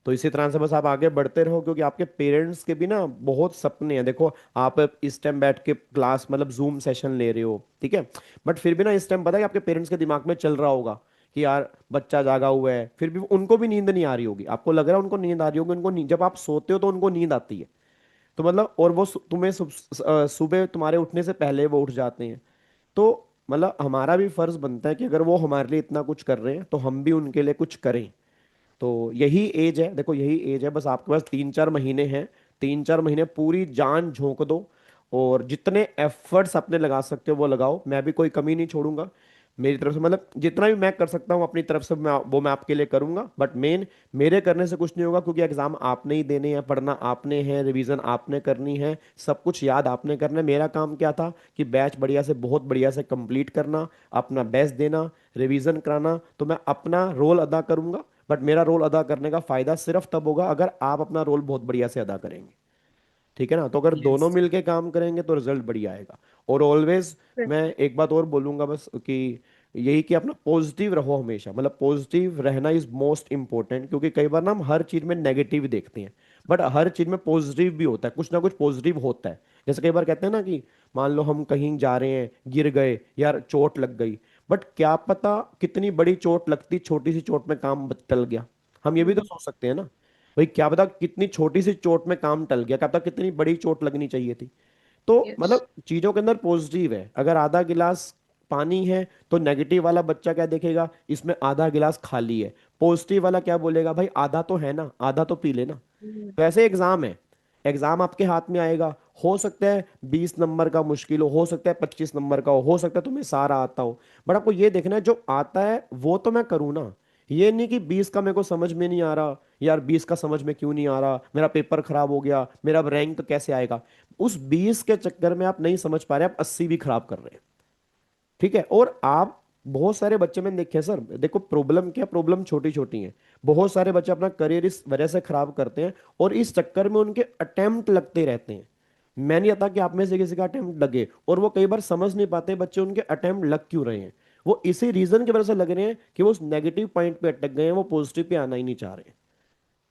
तो इसी तरह से बस आप आगे बढ़ते रहो, क्योंकि आपके पेरेंट्स के भी ना बहुत सपने हैं। देखो आप इस टाइम बैठ के क्लास मतलब जूम सेशन ले रहे हो, ठीक है, बट फिर भी ना इस टाइम पता है कि आपके पेरेंट्स के दिमाग में चल रहा होगा कि यार बच्चा जागा हुआ है, फिर भी उनको भी नींद नहीं आ रही होगी। आपको लग रहा है उनको नींद आ रही होगी, उनको जब आप सोते हो तो उनको नींद आती है। तो मतलब और वो तुम्हें सुबह तुम्हारे उठने से पहले वो उठ जाते हैं। तो मतलब हमारा भी फर्ज बनता है कि अगर वो हमारे लिए इतना कुछ कर रहे हैं तो हम भी उनके लिए कुछ करें। तो यही एज है, देखो यही एज है, बस आपके पास 3-4 महीने हैं। 3-4 महीने पूरी जान झोंक दो, और जितने एफर्ट्स अपने लगा सकते हो वो लगाओ। मैं भी कोई कमी नहीं छोड़ूंगा मेरी तरफ से, मतलब जितना भी मैं कर सकता हूँ अपनी तरफ से मैं आपके लिए करूंगा। बट मेन मेरे करने से कुछ नहीं होगा, क्योंकि एग्जाम आपने ही देने हैं, पढ़ना आपने है, रिवीजन आपने करनी है, सब कुछ याद आपने करना है। मेरा काम क्या था कि बैच बढ़िया से बहुत बढ़िया से कंप्लीट करना, अपना बेस्ट देना, रिवीजन कराना। तो मैं अपना रोल अदा करूंगा, बट मेरा रोल अदा करने का फायदा सिर्फ तब होगा अगर आप अपना रोल बहुत बढ़िया से अदा करेंगे। ठीक है ना? तो अगर दोनों यस। मिलके काम करेंगे तो रिजल्ट बढ़िया आएगा। और ऑलवेज मैं एक बात और बोलूंगा बस कि यही कि अपना पॉजिटिव रहो हमेशा, मतलब पॉजिटिव रहना इज मोस्ट इंपॉर्टेंट। क्योंकि कई बार ना हम हर चीज में नेगेटिव देखते हैं, बट हर चीज में पॉजिटिव भी होता है, कुछ ना कुछ पॉजिटिव होता है। जैसे कई बार कहते हैं ना कि मान लो हम कहीं जा रहे हैं, गिर गए, यार चोट लग गई, बट क्या पता कितनी बड़ी चोट लगती, छोटी सी चोट में काम टल गया। हम ये भी तो सोच सकते हैं ना भाई, क्या पता कितनी छोटी सी चोट में काम टल गया, क्या पता कितनी बड़ी चोट लगनी चाहिए थी। तो यस। मतलब चीजों के अंदर पॉजिटिव है। अगर आधा गिलास पानी है तो नेगेटिव वाला बच्चा क्या देखेगा, इसमें आधा गिलास खाली है। पॉजिटिव वाला क्या बोलेगा, भाई आधा तो है ना, आधा तो पी लेना। वैसे एग्जाम है, एग्जाम आपके हाथ में आएगा, हो सकता है 20 नंबर का मुश्किल हो सकता है 25 नंबर का हो सकता है तुम्हें सारा आता हो। बट आपको ये देखना है जो आता है वो तो मैं करूँ ना। ये नहीं कि 20 का मेरे को समझ में नहीं आ रहा, यार 20 का समझ में क्यों नहीं आ रहा, मेरा पेपर खराब हो गया, मेरा अब रैंक कैसे आएगा। उस 20 के चक्कर में आप नहीं समझ पा रहे, आप 80 भी खराब कर रहे हैं। ठीक है? और आप बहुत सारे बच्चे मैंने देखे हैं सर, देखो प्रॉब्लम क्या, प्रॉब्लम छोटी छोटी है। बहुत सारे बच्चे अपना करियर इस वजह से खराब करते हैं, और इस चक्कर में उनके अटेम्प्ट लगते रहते हैं। मैं नहीं आता कि आप में से किसी का अटेम्प्ट लगे, और वो कई बार समझ नहीं पाते बच्चे उनके अटेम्प्ट लग क्यों रहे हैं। वो इसी रीजन की वजह से लग रहे हैं कि वो उस नेगेटिव पॉइंट पे अटक गए हैं, वो पॉजिटिव पे आना ही नहीं चाह रहे हैं।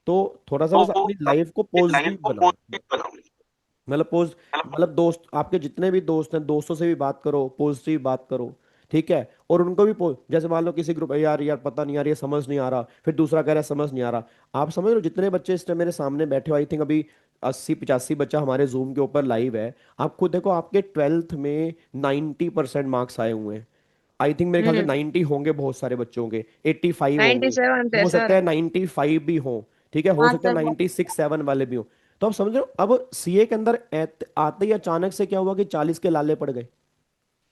तो थोड़ा सा तो बस अपनी लाइफ को अपनी लाइफ पॉजिटिव को बनाओ। पॉजिटिव बनाओ। मतलब मतलब दोस्त, आपके जितने भी दोस्त हैं, दोस्तों से भी बात करो, पॉजिटिव बात करो। ठीक है? और उनको भी जैसे मान लो किसी ग्रुप, यार यार पता नहीं यार ये समझ नहीं आ रहा, फिर दूसरा कह रहा है समझ नहीं आ रहा। आप समझ लो जितने बच्चे इस टाइम मेरे सामने बैठे हो, आई थिंक अभी 80-85 बच्चा हमारे जूम के ऊपर लाइव है। आप खुद देखो आपके 12th में 90% मार्क्स आए हुए हैं। आई थिंक मेरे ख्याल से हम्म। 90 होंगे बहुत सारे बच्चों के, 85 होंगे, 97 थे हो सकता सर। है 95 भी हो। ठीक है, हो हाँ सकता है सर। 96-7 वाले भी हो। तो आप समझ रहे हो अब सीए के अंदर आते ही अचानक से क्या हुआ कि 40 के लाले पड़ गए।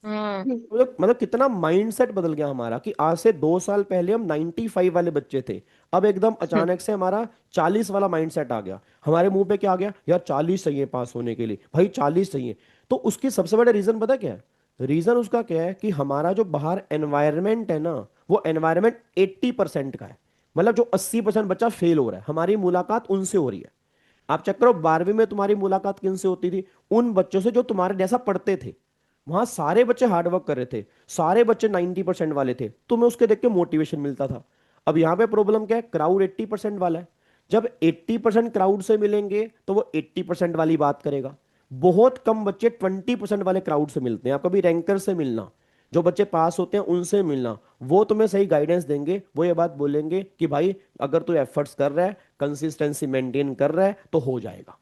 हाँ। मतलब कितना माइंडसेट बदल गया हमारा कि आज से 2 साल पहले हम 95 वाले बच्चे थे, अब एकदम अचानक से हमारा 40 वाला माइंडसेट आ गया। हमारे मुंह पे क्या आ गया, यार 40 चाहिए पास होने के लिए, भाई 40 चाहिए। तो उसकी सबसे बड़ा रीजन पता क्या है? रीजन उसका क्या है कि हमारा जो बाहर एनवायरनमेंट है ना, वो एनवायरनमेंट 80% का है। मतलब जो 80% बच्चा फेल हो रहा है, हमारी मुलाकात उनसे हो रही है। आप चेक करो 12वीं में तुम्हारी मुलाकात किनसे होती थी? उन बच्चों से जो तुम्हारे जैसा पढ़ते थे। वहां सारे बच्चे हार्डवर्क कर रहे थे, सारे बच्चे 90% वाले थे, तुम्हें उसके देख के मोटिवेशन मिलता था। अब यहाँ पे प्रॉब्लम क्या है, क्राउड 80% वाला है। जब 80% क्राउड से मिलेंगे तो वो 80% वाली बात करेगा। बहुत कम बच्चे 20% वाले क्राउड से मिलते हैं। आप कभी रैंकर से मिलना, जो बच्चे पास होते हैं उनसे मिलना, वो तुम्हें सही गाइडेंस देंगे। वो ये बात बोलेंगे कि भाई अगर तू एफर्ट्स कर रहा है, कंसिस्टेंसी मेंटेन कर रहा है तो हो जाएगा।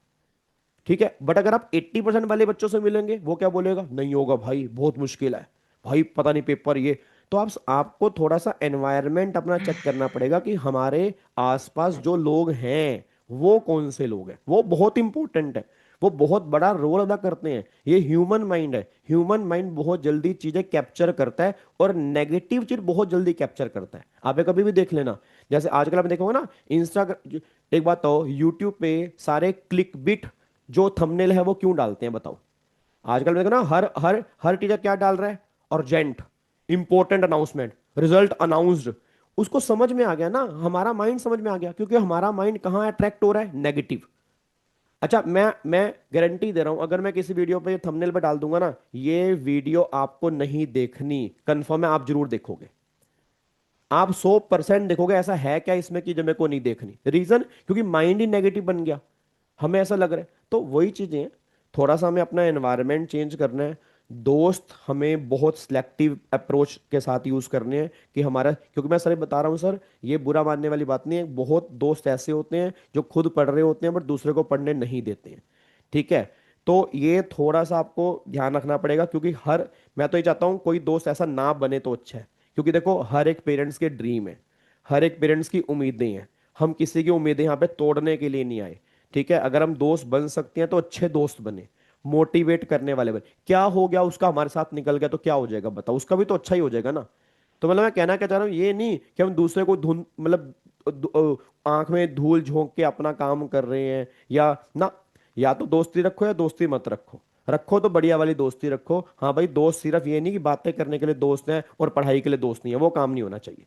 ठीक है? बट अगर आप 80% वाले बच्चों से मिलेंगे, वो क्या बोलेगा, नहीं होगा भाई, बहुत मुश्किल है, भाई पता नहीं पेपर ये। तो आपको थोड़ा सा एनवायरनमेंट अपना चेक करना पड़ेगा कि हमारे आसपास जो लोग हैं वो कौन से लोग हैं, वो बहुत इंपॉर्टेंट है। वो बहुत बड़ा रोल अदा करते हैं। ये ह्यूमन माइंड है, ह्यूमन माइंड बहुत जल्दी चीजें कैप्चर करता है, और नेगेटिव चीज बहुत जल्दी कैप्चर करता है। आप ये कभी भी देख लेना, जैसे आजकल आप देखोगे ना इंस्टाग्राम। एक बात तो यूट्यूब पे सारे क्लिक बिट जो थंबनेल है वो क्यों डालते हैं बताओ? आजकल देखो ना, हर हर हर टीचर क्या डाल रहा है, urgent, important announcement, result announced. उसको समझ में आ गया ना, हमारा माइंड समझ में आ गया, क्योंकि हमारा माइंड कहाँ अट्रैक्ट हो रहा है, नेगेटिव। अच्छा, मैं गारंटी दे रहा हूं, अगर मैं किसी वीडियो पे थंबनेल पे डाल दूंगा ना, ये वीडियो आपको नहीं देखनी, कंफर्म है आप जरूर देखोगे। आप 100% देखोगे ऐसा है क्या इसमें कि जो मेरे को नहीं देखनी, रीजन क्योंकि माइंड ही नेगेटिव बन गया, हमें ऐसा लग रहा है। तो वही चीजें हैं, थोड़ा सा हमें अपना एनवायरनमेंट चेंज करना है। दोस्त हमें बहुत सिलेक्टिव अप्रोच के साथ यूज करने हैं कि हमारा, क्योंकि मैं सर बता रहा हूँ सर, ये बुरा मानने वाली बात नहीं है, बहुत दोस्त ऐसे होते हैं जो खुद पढ़ रहे होते हैं बट दूसरे को पढ़ने नहीं देते हैं। ठीक है, तो ये थोड़ा सा आपको ध्यान रखना पड़ेगा, क्योंकि हर, मैं तो ये चाहता हूँ कोई दोस्त ऐसा ना बने तो अच्छा है, क्योंकि देखो हर एक पेरेंट्स के ड्रीम है, हर एक पेरेंट्स की उम्मीदें हैं, हम किसी की उम्मीदें यहाँ पे तोड़ने के लिए नहीं आए। ठीक है, अगर हम दोस्त बन सकते हैं तो अच्छे दोस्त बने, मोटिवेट करने वाले बने। क्या हो गया उसका हमारे साथ निकल गया तो क्या हो जाएगा बताओ, उसका भी तो अच्छा ही हो जाएगा ना। तो मतलब मैं कहना क्या चाह रहा हूँ ये नहीं कि हम दूसरे को धुन मतलब आंख में धूल झोंक के अपना काम कर रहे हैं या ना। या तो दोस्ती रखो या दोस्ती मत रखो, रखो तो बढ़िया वाली दोस्ती रखो। हाँ भाई, दोस्त सिर्फ ये नहीं कि बातें करने के लिए दोस्त हैं और पढ़ाई के लिए दोस्त नहीं है, वो काम नहीं होना चाहिए।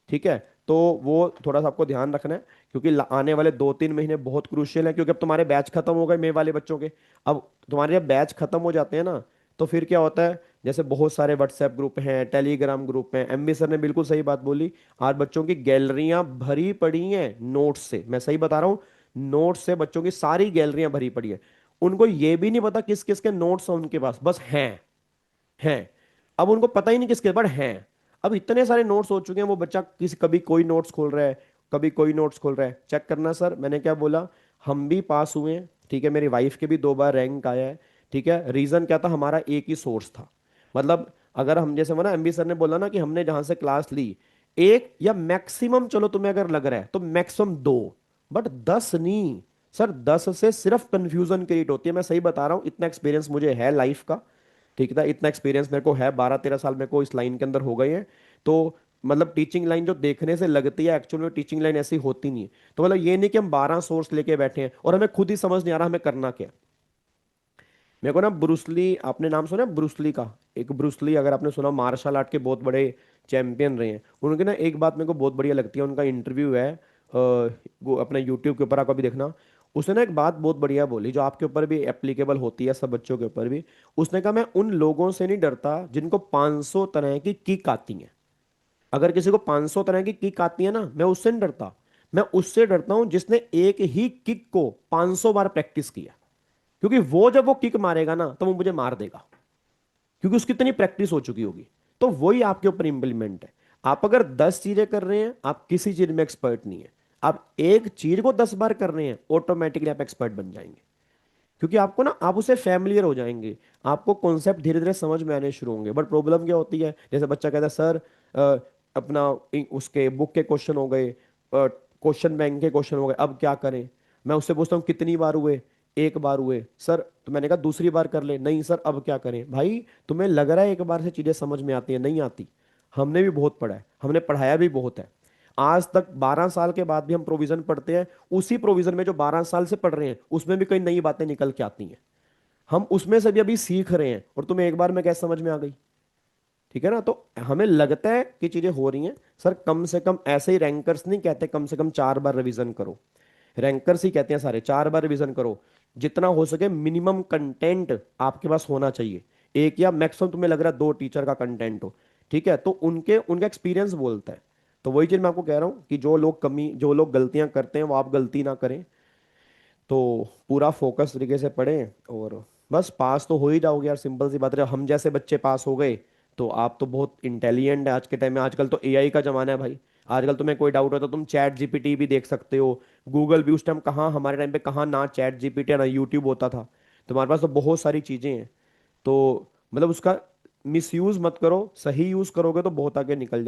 ठीक है, तो वो थोड़ा सा आपको ध्यान रखना है, क्योंकि आने वाले 2-3 महीने बहुत क्रूशियल है, क्योंकि अब तुम्हारे बैच खत्म हो गए, मे वाले बच्चों के। अब तुम्हारे जब बैच खत्म हो जाते हैं ना, तो फिर क्या होता है, जैसे बहुत सारे व्हाट्सएप ग्रुप हैं, टेलीग्राम ग्रुप हैं, एमबी सर ने बिल्कुल सही बात बोली। आज बच्चों की गैलरियां भरी पड़ी हैं नोट्स से, मैं सही बता रहा हूँ, नोट्स से बच्चों की सारी गैलरियां भरी पड़ी है। उनको ये भी नहीं पता किस किस के नोट्स हैं उनके पास, बस हैं। अब उनको पता ही नहीं किसके, बट हैं। अब इतने सारे नोट्स हो चुके हैं, वो बच्चा किसी, कभी कोई नोट्स खोल रहा है, कभी कोई नोट्स खोल रहा है, चेक करना सर मैंने क्या बोला। हम भी पास हुए हैं, ठीक है, मेरी वाइफ के भी 2 बार रैंक आया है। ठीक है, रीजन क्या था, हमारा एक ही सोर्स था। मतलब अगर हम, जैसे वो ना एमबी सर ने बोला ना कि हमने जहां से क्लास ली, एक या मैक्सिमम, चलो तुम्हें अगर लग रहा है तो मैक्सिमम 2, बट 10 नहीं। सर 10 से सिर्फ कंफ्यूजन क्रिएट होती है, मैं सही बता रहा हूँ, इतना एक्सपीरियंस मुझे है लाइफ का। ठीक था, इतना एक्सपीरियंस मेरे को है, 12-13 साल मेरे को इस लाइन के अंदर हो गए हैं। तो मतलब टीचिंग लाइन जो देखने से लगती है, एक्चुअल में टीचिंग लाइन ऐसी होती नहीं है। तो मतलब ये नहीं कि हम 12 सोर्स लेके बैठे हैं और हमें खुद ही समझ नहीं आ रहा हमें करना क्या है। मेरे को ना ब्रूसली, आपने नाम सुना है ब्रूसली का? एक ब्रूसली, अगर आपने सुना, मार्शल आर्ट के बहुत बड़े चैंपियन रहे हैं, उनकी ना एक बात मेरे को बहुत बढ़िया लगती है, उनका इंटरव्यू है, वो अपने यूट्यूब के ऊपर आप कभी देखना। उसने ना एक बात बहुत बढ़िया बोली जो आपके ऊपर भी एप्लीकेबल होती है, सब बच्चों के ऊपर भी। उसने कहा मैं उन लोगों से नहीं डरता जिनको 500 तरह की किक आती है। अगर किसी को 500 तरह की किक आती है ना, मैं उससे नहीं डरता, मैं उससे डरता हूं जिसने एक ही किक को 500 बार प्रैक्टिस किया। क्योंकि वो जब वो किक मारेगा ना तो वो मुझे मार देगा, क्योंकि उसकी इतनी प्रैक्टिस हो चुकी होगी। तो वही आपके ऊपर इंप्लीमेंट है। आप अगर 10 चीजें कर रहे हैं, आप किसी चीज में एक्सपर्ट नहीं है। आप एक चीज को 10 बार कर रहे हैं, ऑटोमेटिकली आप एक्सपर्ट बन जाएंगे, क्योंकि आपको ना, आप उसे फैमिलियर हो जाएंगे, आपको कॉन्सेप्ट धीरे धीरे समझ में आने शुरू होंगे। बट प्रॉब्लम क्या होती है, जैसे बच्चा कहता है सर अपना उसके बुक के क्वेश्चन हो गए, क्वेश्चन बैंक के क्वेश्चन हो गए, अब क्या करें। मैं उससे पूछता हूँ कितनी बार हुए, 1 बार हुए सर, तो मैंने कहा दूसरी बार कर ले, नहीं सर अब क्या करें। भाई तुम्हें लग रहा है एक बार से चीजें समझ में आती है, नहीं आती। हमने भी बहुत पढ़ा है, हमने पढ़ाया भी बहुत है। आज तक 12 साल के बाद भी हम प्रोविजन पढ़ते हैं, उसी प्रोविजन में जो 12 साल से पढ़ रहे हैं उसमें भी कई नई बातें निकल के आती हैं। हम उसमें से भी अभी सीख रहे हैं, और तुम्हें एक बार में कैसे समझ में आ गई। ठीक है ना, तो हमें लगता है कि चीजें हो रही हैं। सर कम से कम, ऐसे ही रैंकर्स नहीं कहते कम से कम 4 बार रिवीजन करो, रैंकर्स ही कहते हैं सारे 4 बार रिवीजन करो। जितना हो सके मिनिमम कंटेंट आपके पास होना चाहिए, एक या मैक्सिमम तुम्हें लग रहा है 2 टीचर का कंटेंट हो। ठीक है, तो उनके उनका एक्सपीरियंस बोलता है। तो वही चीज मैं आपको कह रहा हूँ कि जो लोग गलतियां करते हैं वो आप गलती ना करें। तो पूरा फोकस तरीके से पढ़ें, और बस पास तो हो ही जाओगे यार, सिंपल सी बात है। हम जैसे बच्चे पास हो गए तो आप तो बहुत इंटेलिजेंट है आज के टाइम में। आजकल तो एआई का जमाना है भाई, आजकल तुम्हें कोई डाउट हो तो तुम चैट जीपीटी भी देख सकते हो, गूगल भी। उस टाइम कहाँ, हमारे टाइम पे कहाँ ना चैट जीपीटी ना यूट्यूब होता था। तुम्हारे पास तो बहुत सारी चीजें हैं। तो मतलब उसका मिसयूज मत करो, सही यूज करोगे तो बहुत आगे निकल जाओ।